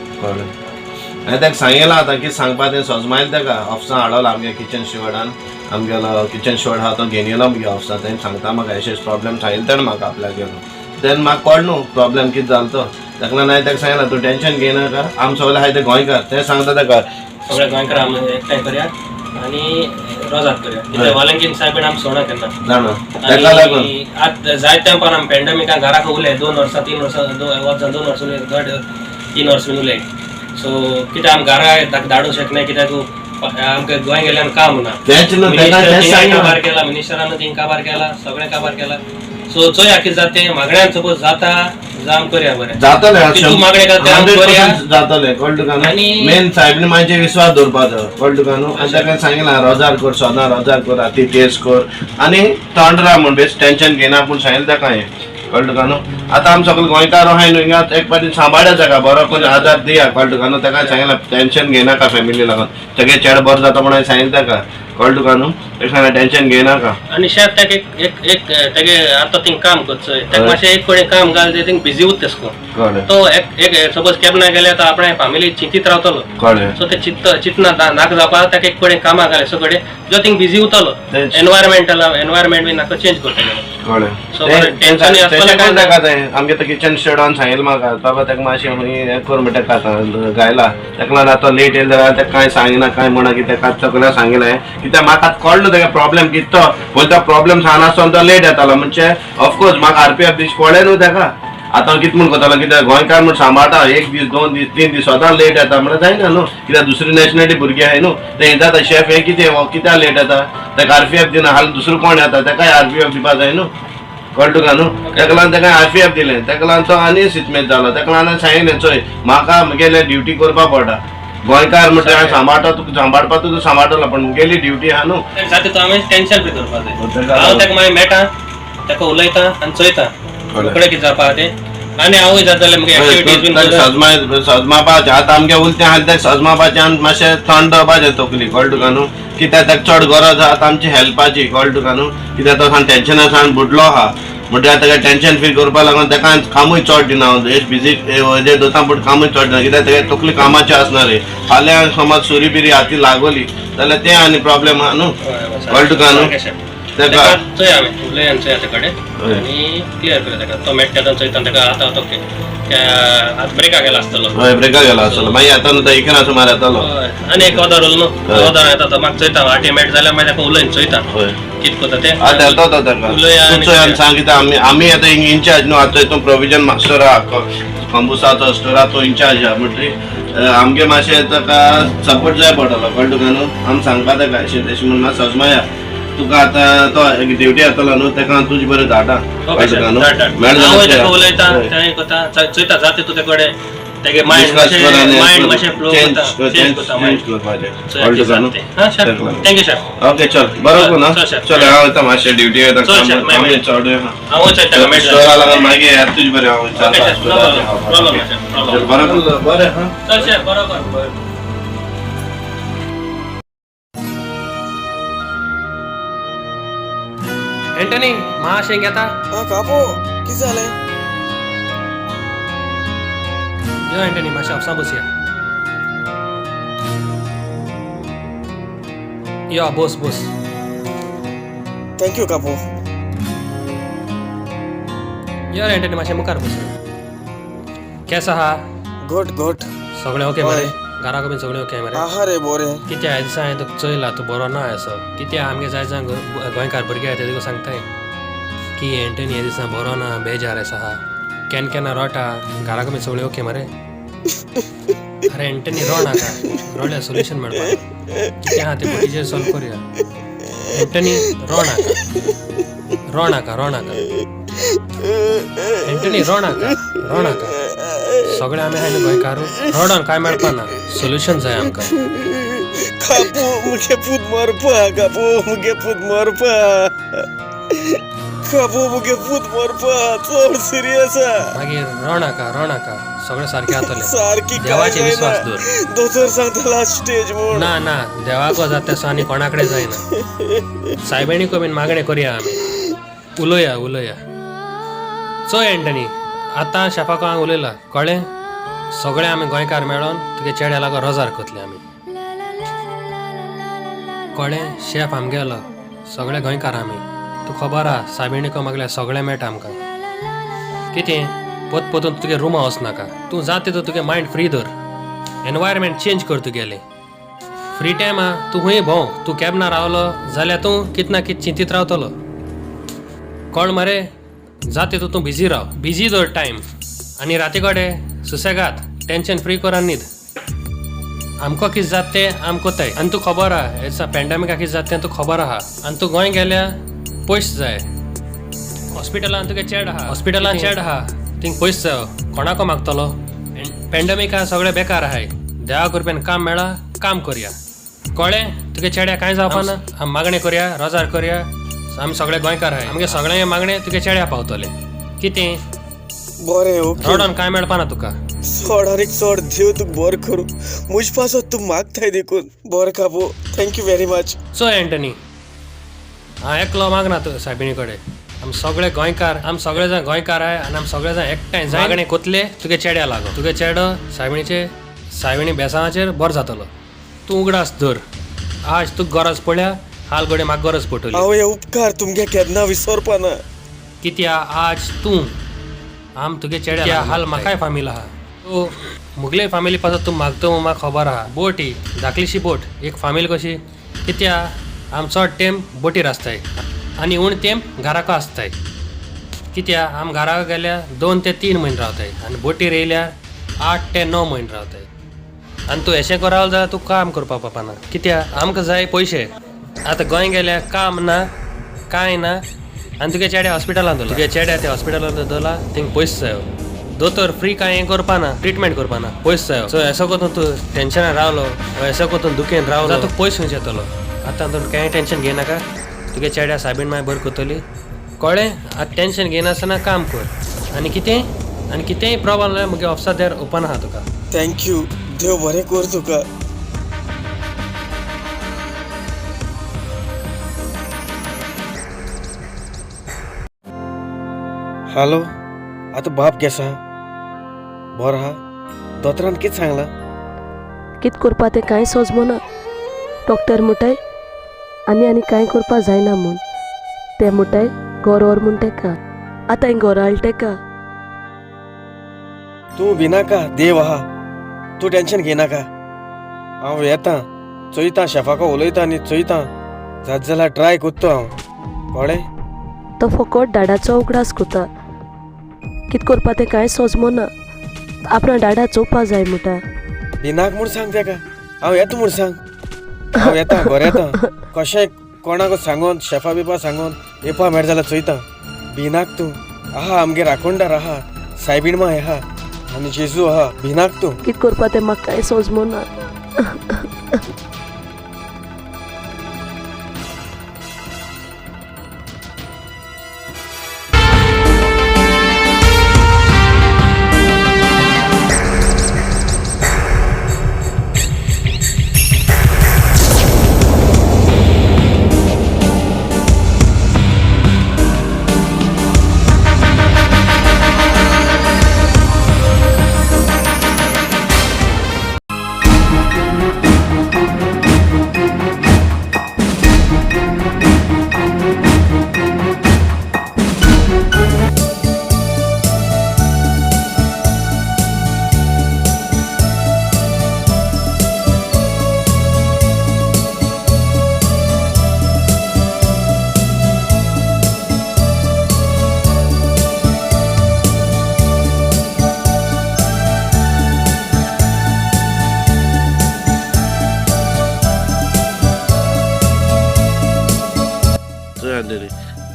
[SPEAKER 4] हांवें तेका सांगलें आतां कितें सांगपा तें सोजमायलें तेका ऑफिसान हाडलो आमगे किचन शिवडान आमगेलो किचन शिवड आहा तो घेवन येयलो आमगे ऑफिसान तेणें सांगता म्हाका अशें प्रॉब्लेम सांगिल्लें तेणें म्हाका आपल्याक गेलो तेन्ना म्हाका कळ्ळें न्हू प्रॉब्लेम कितें जालो तो तेका लागून हांवें तेका सांगलें तूं टेन्शन घेयनाका आमी सगळे आहाय ते गोंयकार तें सांगता तेका
[SPEAKER 9] सगळे गोंयकार आमी एकठांय करया आनी रोजार करया कित्याक वालंकीन सायबीण आमी सोडना केन्ना
[SPEAKER 4] जाणा तेका लागून
[SPEAKER 9] आनी आतां जाय तेंपान आमी पॅन्डेमिकान घराक उरले 2 वर्सां 3 वर्सां 2 वर्सां उरले चड 3 वर्सां उरले सो कित्याक आमी घरा धाडूंक शकना कित्याक आमकां गोंय गेल्यान काम ना काबार केला मिनिस्टरान थिंग काबार केला सगळें काबार केला सो चोया कितें जाता तें मागण्यांत सपोज जाता जाम करया बरें
[SPEAKER 4] जातलें
[SPEAKER 9] मागणे करया
[SPEAKER 4] जातलें कळ्ळें तुका न्हू
[SPEAKER 9] आनी
[SPEAKER 4] मेन सायबीन म्हाजे विश्वास दवरपाचो कळ्ळें तुका न्हू आनी तेका सांगितलें रोजार कर सोदां रोजार कर राती तेज कर आनी थंड राव म्हूण बेस टेन्शन घेयना पूण सांगिल्लें तेका हें कळ्ळें तुका न्हू आतां आमी सगळे गोंयकार आहाय न्हू हिंगा एक पाटी सांबाळ्या तेका बरो करून आदार दिया कळ्ळें तुका न्हू तेका सांगितलें टेन्शन घेयनाका फॅमिली लागून तेगे चेड बरो जाता म्हणून हांवें सांगिल्लें तेका कळ्ळें तुका न्हू तेका सांगलें टेन्शन घेयनाका
[SPEAKER 9] आनी शेफ तेका एक तेगे आतां थिंग काम करचोय तेका मातशें एक कोणें काम घाल ते थिंग बिजी उरता तेसको
[SPEAKER 4] कळ्ळें
[SPEAKER 9] तो एक सपोज केन्ना गेल्यार तो आपणे फॅमिली चिंतीत रावतलो
[SPEAKER 4] कळ्ळें
[SPEAKER 9] सो ते चिंतना नाका जावपा ताका एक कोणें कामाक घाले सो कडेन जो थिंग बिजी उरतलो एनवायरमेंट बी नाका चेंज करतलो
[SPEAKER 4] कळ्ळें
[SPEAKER 9] सो टेन्शन
[SPEAKER 4] तेका आमगे तो किचन स्टोडान सांगितलं म्हाका बाबा ताका मातशें खंय हें कर म्हणटा खाता गायला ताका लागून आतां लेट येयले जाल्यार ताका कांय सांगिना कांय म्हणा कितें कांय सगळ्यांक सांगिलें कित्याक म्हाका कळ्ळो ताका प्रॉब्लेम कितें तो बोलता प्रॉब्लेम सांगनासतना तो लेट येतालो म्हणजे ऑफकोर्स म्हाका RPF दीस पळय न्हू ताका आतां कितें म्हूण करतालो कित्याक गोंयकार म्हूण सांबाळटा 1 दीस 2 दीस 3 दीस सदां लेट येता म्हणल्यार जायना न्हू कित्याक दुसरी नॅशनॅलिटी भुरगीं आहाय न्हू ते येता शेफ हें कित्याक लेट येता ताका RPF दिना हाल दुसरो कोण येता ताकाय RPF दिवपा जाय न्हू कळ्ळें तुका न्हू ताका लागून ताका RPF दिलें ताका लागून तो आनी सिटमेत जालो ताका लागून सांगिल्लें चोय म्हाका म्हगेलें ड्युटी करपा पडटा गोंयकार म्हणटा हांव सांबाळटा तुका सांबाळपा तुका सांबाळटलो पण म्हगेली ड्युटी आहा न्हू
[SPEAKER 9] जाता तो आमी टेन्शन फ्री करपा जाय हांव ताका मागीर मेळटा ताका उलयता आनी चोयता रोखडें कितें जावपा तें आनी हांवूय जाता जाल्यार म्हगे एक्टिविटीज बीन
[SPEAKER 4] सजमापाचें आतां आमगे उलतें आहा तें सजमापाचें आनी मातशें थंड दवरपाचें तकली कळ्ळें तुका न्हू कित्याक ताका चड गरज आहा आमची हेल्पाची कळ्ळें तुका न्हू कित्याक तो सान टेन्शना सान बुडलो आहा म्हणल्यार ताका टेन्शन फ्री करपा लागून ताका कामूय चड दिना हें बिजी हेजेर दोतां पूण कामूय चड दिना कित्याक ताका तकली कामाचें आसना रे फाल्यां समज सुरी बिरी हाती लागोली जाल्यार तें आनी प्रॉब्लेम आहा न्हू कळ्ळें तुका न्हू ताका
[SPEAKER 9] चोय आमी उलय आनी चोय ताचे कडेन आनी क्लियर कर ताका तो मेट्टा चोयता ताका आतां तो आतां ब्रेका गेला आसतलो
[SPEAKER 4] हय ब्रेका गेलो आसतलो मागीर येता न्हू तो इकन आसूं मार येतालो
[SPEAKER 9] आनी एक ऑर्डर न्हू ऑर्डर येता तो म्हाका चोयता आल्टिमेट जाल्यार मागीर ताका उलयन चोयता
[SPEAKER 4] हय
[SPEAKER 9] कितें करता तें
[SPEAKER 4] आतां येतो तो ताका तूं चोय आनी सांग कित्याक आमी आतां इंचार्ज न्हू आतां हितून प्रोविजन मास्टर आहा कंबुसाचो स्टोरा तो इंचार्ज आहा म्हणटरी आमगे मातशें ताका सपोर्ट जाय पडटलो कळ्ळें तुका न्हू आमी सांगपा ताका अशें तशें म्हणून मातसो सजमाया तुका आतां तो ड्युटी येतलो न्हू ताका हांव तुजे बरें धाडटा कळ्ळें तुका न्हू
[SPEAKER 9] हांवूय ताका उलयता तें करता चोयता जाता तूं तेजे कडेन तेगे मायंड मातशें फ्लो करता चेंज करता मायंड थँक्यू शेफ
[SPEAKER 4] ओके चल बरोबर ना चल हांव वयता मातशें ड्युटी वयता चड
[SPEAKER 9] हांवूय चोयता ताका मेळटा
[SPEAKER 4] स्टोरा लागून मागीर येता तुजे बरें हांव
[SPEAKER 9] प्रॉब्लम
[SPEAKER 4] बरोबर बरें हा
[SPEAKER 9] चल शेफ बरोबर एंटनी मातशें घेता
[SPEAKER 3] हा कापो कितें जालें
[SPEAKER 9] यो एंटनी मातशें ऑफिसा बसया यो बस बस
[SPEAKER 3] थँक्यू कापो
[SPEAKER 9] यो एंटनी मातशें मुखार बस केस आहा
[SPEAKER 3] घोट घोट
[SPEAKER 9] सगळें ओके मरे घरा कडेन सगळें ओके मरे
[SPEAKER 3] आहा रे बरें
[SPEAKER 9] कित्या ह्या दिसा हांवें तुका चयला तूं बरो ना असो कित्या आमगे जाय जाय गोंयकार भुरगे आहाय ते तुका सांगताय की एंटनी ह्या दिसा बरो ना बेजार आसा केन्ना केन्ना रोटा घरा कडेन सगळें ओके मरे अरे एंटनी रो नाका रोल्या सोल्युशन मेळपा कितें आहा ते बोटीचेर सॉल्व करुया एंटनी रो नाका एंटनी रो नाका सगळे आमी आहाय न्हू गोंयकार रोडोन कांय मेळपा ना सोल्युशन जाय आमकां
[SPEAKER 3] कापू मुगे पूत मरपा कापू मुगे पूत मरपा कापू मुगे पूत मरपा चड सिरियस
[SPEAKER 9] मागीर रो नाका सगळें सारकें जातलें
[SPEAKER 3] सारकी
[SPEAKER 9] देवाचेर विश्वास दवर
[SPEAKER 3] दोतोर सांगता लास्ट स्टेज म्हूण
[SPEAKER 9] ना देवाको जाता तेसो आनी कोणाकडेन जायना सायबिणीको बीन मागणें करया आमी उलोया चोय एंटनी आतां शेफाको हांव उलयलां कळ्ळें सगळे आमी गोंयकार मेळोन तुगे चेड्या लागो रोजार करतले आमी कळ्ळें शेफ आमगेलो सगळे गोंयकार आमी तूं खबर आहा सायबिणीको मागल्यार सगळें मेळटा आमकां कितें पोतून तुगे रुमा वचनाका तूं जाता तितून तुगे मायंड फ्री दवर एनवायरमेंट चेंज कर तुगेलें फ्री टायम आहा तूं खंय भोंव तूं कॅबना रावलो जाल्यार तूं कितें ना कितें चिंतीत रावतलो कळ मरे जाता तितून तूं बिजी राव बिजी दवर टायम आनी राती कडेन सुसेगाद टेन्शन फ्री कर आनी न्हीद आमकां कितें जाता तें आमी कोताय आनी तूं खबर आहा एसा पॅन्डेमिका कितें जाता तें तूं खबर आहा आनी तूं गोंय गेल्या पयस जाय हॉस्पिटलान तुगे चेड आहा थिंग पयस जाय कोणाको मागतलो पॅन्डेमिका सगळें बेकार आहाय देवा कृपेन काम मेळा काम करया कळ्ळें तुगे चेड्या कांय जावपा ना आमी मागणें करया रोजार करया आमी सगळे गोंयकार आहाय आमगे सगळें मागणें तुगे चेड्या पावतलें कितें
[SPEAKER 3] बरें ओके
[SPEAKER 9] रोडान कांय मेळपा ना तुका
[SPEAKER 3] चोडारीक चोड देव तुका बरें करूं मुज पासत तूं मागताय देखून बरें कापू थँक्यू व्हेरी मच
[SPEAKER 9] चोय एंटनी हांव एकलो मागना तूं सायबिणी कडेन आमी सगळे गोंयकार आमी सगळे जाण गोंयकार आहाय आनी आमी सगळे जाण एकठांय जाय मागणें कोतले तुगे चेड्या लागो तुगे चेडो सायबिणी बेसांवाचेर बरो जातलो तूं उगडास धर आज तुका गरज पडल्या हाल घडये म्हाका गरज पडटली
[SPEAKER 3] हांव हे उपकार तुमगे केन्ना विसरपा ना
[SPEAKER 9] कित्या आज तूं आम तुगे चेड्या हाल म्हाकाय फामील आहा तो मुगले फामिली पासून तूं मागतो म्हाका खबर आहा बोटी धाकलीशी बोट एक फामील कशी कित्या आम चड टेम बोटीर आसताय आनी उण टेम घराको आसताय कित्या आम घराको गेल्यार 2 ते 3 म्हयने रावताय आनी बोटीर येयल्यार 8 ते 9 म्हयने रावताय आनी तूं अशें करावं जाल्यार तूं काम करपा पावपाना कित्या आमकां जाय पयशे आतां गोंय गेल्यार काम ना कांय ना आनी तुगे चेड्या हॉस्पिटलांत दवरला तुगे चेड्या त्या हॉस्पिटलांत दवरला थिंग पयस जायो दोतोर फ्री कांय हें करपाना ट्रिटमेंट करपाना पयस जायो सो एसो कोतून तूं टेन्शनान रावलो एसो कोतून दुखेन रावलो जाल्यार तूं पयस खंयचे येतलो आतां तूं कांय टेन्शन घेयनाका तुगे चेड्या साबीण माय बरी करतली कळ्ळें आतां टेन्शन घेयनासतना काम कर आनी कितेंय प्रॉब्लम जाल्यार म्हगे ऑफिसा देर ओपन आहा तुका
[SPEAKER 3] थँक्यू देव बरें कर तुका हॅलो आतां बाप केसा बरो आहा दोतोरान कितें सांगलां
[SPEAKER 5] कित करपा तें कांय सोजमोना डॉक्टर मुटाय आनी कांय करपा जायना म्हूण ते मुटाय घर व्हर म्हूण तेका आतां हांवें घरा हाडलें तेका
[SPEAKER 3] तूं भिनाका देव आहा तूं टेन्शन घेयनाका हांव येतां चोयतां शेफाको उलयतां आनी चोयतां जात जाल्यार ट्राय कोत्तो हांव कळ्ळें
[SPEAKER 5] तो फकत डाडाचो उगडास कोता कित करपा तें कांय सोजमोना आपणा डाडा चोवपा जाय मुटा
[SPEAKER 3] भिनाक म्हूण सांग तेका हांव येता म्हूण सांग हांव येतां घर येतां कशें कोणाक सांगोन शेफा बिपा सांगोन येवपा मेळ जाल्यार चोयतां भिनाक तूं आहा आमगे राखोणदार आहा सायबीण माय आहा आनी जेजू आहा भिनाक तूं
[SPEAKER 5] कित करपा तें म्हाका कांय सोजमोना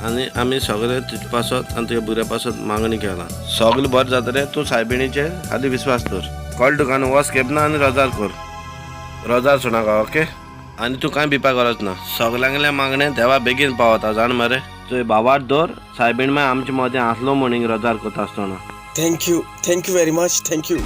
[SPEAKER 4] आनी आमी सगळे तुजे पासत आनी तुज्या भुरग्या पासत मागणी केला सगळे बरें जातलें तूं सायबिणीचे आदी विस्वास कर कळ्ळें तुका न्हू वच केपना आनी रोजार कर रोजार सुनाका ओके आनी तूं कांय भिवपा गरज ना सगल्यांगल्या मागणें देवा बेगीन पावता जाण मरे तुवें भावार दवर सायबीण माय आमचे मदें आसलो म्हणून रोजार करता आसतना
[SPEAKER 3] थँक्यू वेरी मच थँक्यू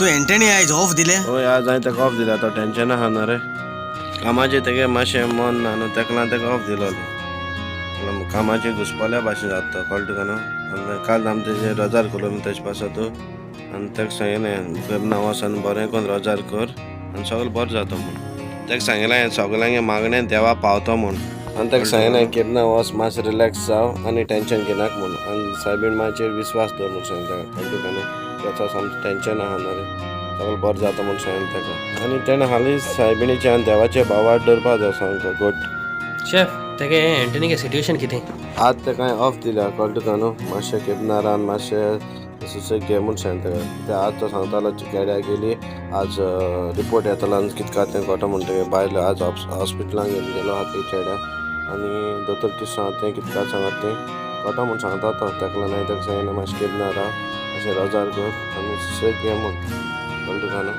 [SPEAKER 3] तू एंटनी आयज ऑफ दिले
[SPEAKER 4] होय आज हांवें ताका ऑफ दिला तो टेंशन आहा न्हू रे कामाचें तेगे मातशें मन ना न्हू तेका लागून ताका ऑफ दिलो कामाचें घुसपल्या भाशेन जाता तो कळटा तुका न्हू आनी काल आमी तेजें रजार केलो तेजे पासत तूं आनी ताका सांगिल्लें केन्ना वचोन बरें करून रजार कर आनी सगळें बरें जाता म्हूण ताका सांगिल्लें सगळ्यांगे मागणें देवा पावतो म्हूण आनी ताका सांगिल्लें केन्ना वच मातशें रिलॅक्स जाव आनी टेंशन घेनाक म्हूण आनी सायबीण माचेर विश्वास दवर म्हूण सांगिल्लें ताका कळटा तुका न्हू त्याचा सामकें टेंशन आहा न्हू रे सगळें बरें जाता म्हूण सांगिल्लें ताका आनी तेणें हालींच सायबिणीचे आनी देवाचे भावार धरपा जाय सामको गोट
[SPEAKER 9] शेफ तेगे एंटनीगे सिट्युएशन कितें
[SPEAKER 4] आज तेका हांवें ऑफ दिल्या कळटा तुका न्हू मातशें केन्ना रान मातशें सुसेग घे म्हूण सांगता ते आज तो सांगतालो केड्या गेली आज रिपोर्ट येतालो आनी कितें का तें घोटो म्हणटकीर बायल आज हॉस्पिटलांत घेवन गेलो आहा ती चेड्या आनी दोतोर कितें सांगता तें कितें का सांगता तें घोटो म्हूण सांगता तो ताका लागून हांवें ताका सांगिल्लें मातशें केन्ना राव मातशें रजार कर आनी सुसेग घे म्हूण कळटा तुका न्हू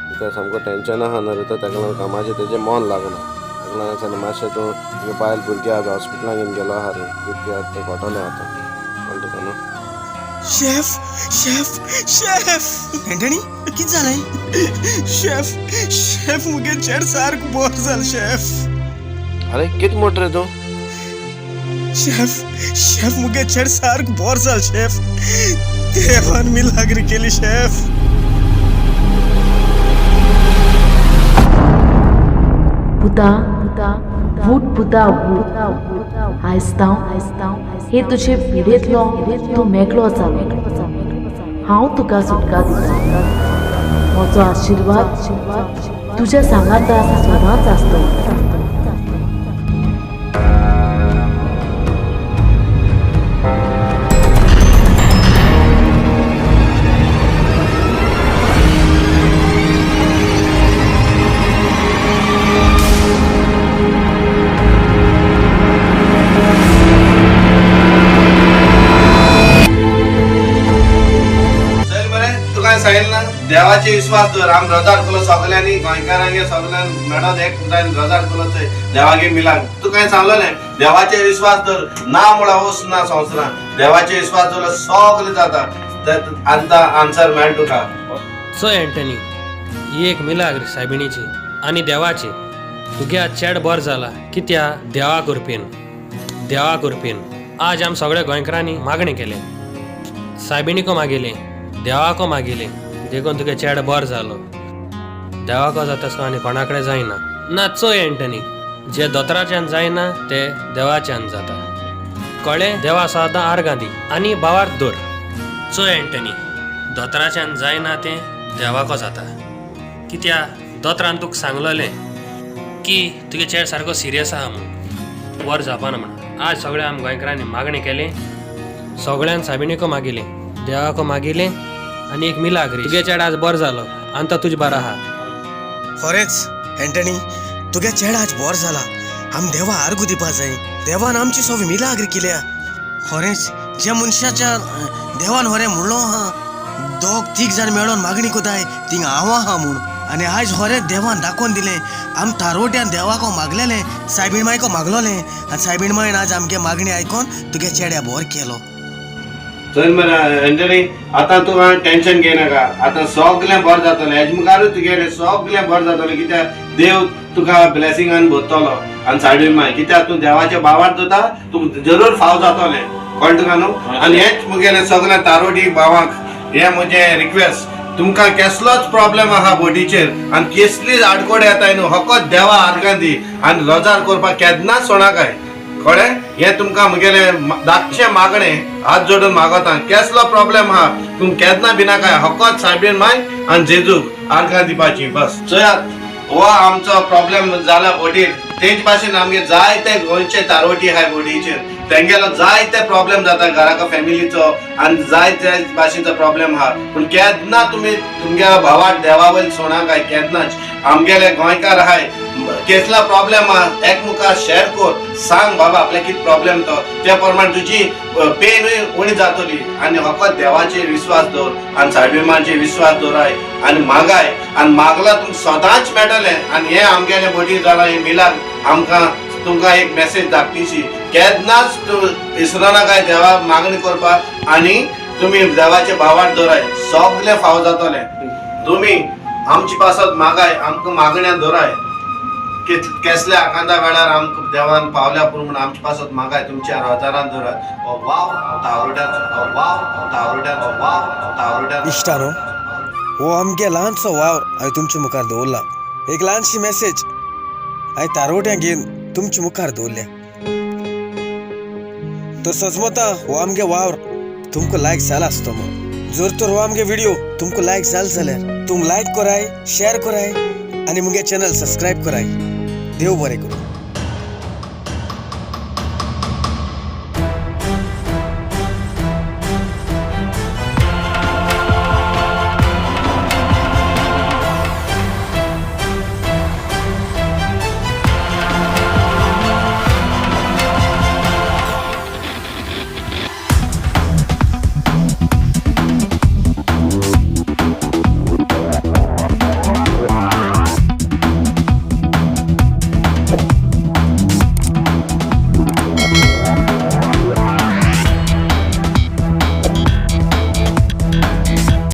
[SPEAKER 4] कित्याक सामको टेंशन आहा न्हू रे तो ताका लागून कामाचें तेजें मन लागना ताका लागून सांगलें मातशें तूं तुगे बायल भुरगें आज हॉस्पिटलांत घेवन गेलो आहा रे कितें आतां तें घोटोलें आतां कळटा तुका न्हू
[SPEAKER 3] शेफ शेफ शेफ एंटनी कितें जालें शेफ शेफ मुगे चेड सारको बोर जाल शेफ
[SPEAKER 4] अरे कितें म्हणटा रे तूं
[SPEAKER 3] शेफ शेफ मुगे चेड सारको बोर जाल शेफ देवान मिलाग्री केली शेफ
[SPEAKER 10] पुता वूट पुता वूट आयस्तांव हे तुजे पिडेंतलो तूं मेकळो जालो हांव तुका सुटका दिता म्हजो आशिर्वाद तुज्या सांगाता सदांच आसतलो
[SPEAKER 4] देवाचे विश्वास दवर आम रजार केलो सगल्यांनी गोंयकारांगे सगळ्यान मेळोन एक रजार केलो थंय देवागे मिलाक तूं कांय सांगलें देवाचे विश्वास दवर ना म्हळ्यार वच ना संवसारान देवाचे विश्वास दवरल्यार सगळें जाता आतां आन्सर मेळटा तुका
[SPEAKER 9] सो एंटनी ही एक मिलाग्र सायबिणीची आनी देवाची तुगे आज चेड बर जाला कित्या देवा करपेन आज आम सगळ्या गोंयकारांनी मागणी केले सायबिणीको मागिले देवाको मागिले देखून तुगे चेड बर जालो देवाको जाता आनी कोणा कडेन जायना ना चो एंटनी जे दोतराच्यान जायना ते देवाच्यान जाता कळ्ळें देवा सदां आर्गां दी आनी भावार्थ दवर चो एंटनी दोतराच्यान जायना तें देवाको जाता कित्या दोतरान तुका सांगलोलें की तुगे चेड सारको सिरियस आहा म्हूण वर जावपाना म्हणून आज सगळ्या आम गोंयकारांनी मागणी केली सगळ्यान सायबिणीको मागिले देवाको मागिले आनी एक मिलाग्री तुगे चेड आज बर जालो आनी तो तुजे बरो आहा
[SPEAKER 3] खरेंच एंटनी तुगे चेड आज बोर जाला आम देवा आर्गू दिवपा जाय देवान आमची सगळी मिलाग्री केल्या खरेंच ज्या मनशाच्या देवान होरें म्हणलो हा दोग तीग जाण मेळोन मागणी कोताय थिंग हांव आहा म्हूण आनी आयज होरें देवान दाखोवन दिलें आम तारोट्यान देवाको मागलेलें सायबीण मायको मागलोलें आनी सायबीण मायन आज आमगे मागणी आयकोन तुगे चेड्या बोर केलो
[SPEAKER 4] चल मरे एंटनी आतां तूं टेंशन घेनाका आतां सगळें बरें जातलें हेजे मुखारूच तुगेलें सगळें बरें जातलें कित्याक देव तुका ब्लेसिंगान भरतलो आनी सायडीन माय कित्याक तूं देवाच्या भावार जाता तूं जरूर फाव जातलें कळटा तुका न्हू आनी हेच मुगेलें सगळ्या तारोटी भावांक हें म्हजें रिक्वेस्ट तुमकां कसलोच प्रॉब्लेम आहा बॉडीचेर आनी कसलीच आडकोड येताय न्हू फकत देवा आर्गां दी आनी रजार करपाक केन्नाच सोणाकाय कळ्ळें हें तुमकां मुगेले धाकशें मागणें हात जोडून मागता कसलो प्रॉब्लेम आहा तुम केन्ना भिनाकाय फकत सायबीण माय आनी जेजूक आर्गां दिवपाची बस चयात हो आमचो प्रॉब्लेम जाला बॉडीर तेच भाशेन आमगे जायते गोंयचे तारोटी आहाय बॉडीचेर तेंगेलो जायते प्रॉब्लेम जाता घराको फॅमिलीचो आनी जायते भाशेचो प्रॉब्लेम आहा पूण केन्ना तुमी तुमगे भावाक देवा वयले सोणाकाय केन्नाच आमगेले गोंयकार आहाय कसला प्रॉब्लेम आहा एकमुखार शेअर कर सांग बाबा आपल्या कितें प्रॉब्लेम तो त्या प्रमाण तुजी पेनूय उणी जातली आनी फकत देवाचेर विश्वास दवर आनी सायबीमाचेर विश्वास दवराय आनी मागाय आनी मागला तुमकां सदांच मेळटलें आनी हें आमगेलें बॉडी जालां हें मिलाक आमकां तुमकां एक मेसेज धाकटीशी केन्नाच तूं विसरना काय देवा मागणी करपाक आनी तुमी देवाचे भावार दवराय सगळें फाव जातलें तुम्ही आमची पासत मागाय आमकां मागण्या दवराय केसल्या एखाद्या वेळार आमकां देवान पावल्या पूण म्हणून आमची पासत मागाय तुमच्या हजारान दवराय वाव तावड्यान
[SPEAKER 3] इश्टानो हो आमगे ल्हानसो वावर हांवें तुमच्या मुखार दवरला एक ल्हानशी मेसेज हांवें तारोट्यां घेवन तुमच्या मुखार दवरल्या तर सजमता हो आमगे वावर तुमकां लायक जाला आसतलो जर तर हो आमगे व्हिडिओ तुमकां लायक जाल जाल्यार तुम लायक कराय शेअर कराय आनी मुगे चॅनल सबस्क्रायब कराय देव बरें करूं.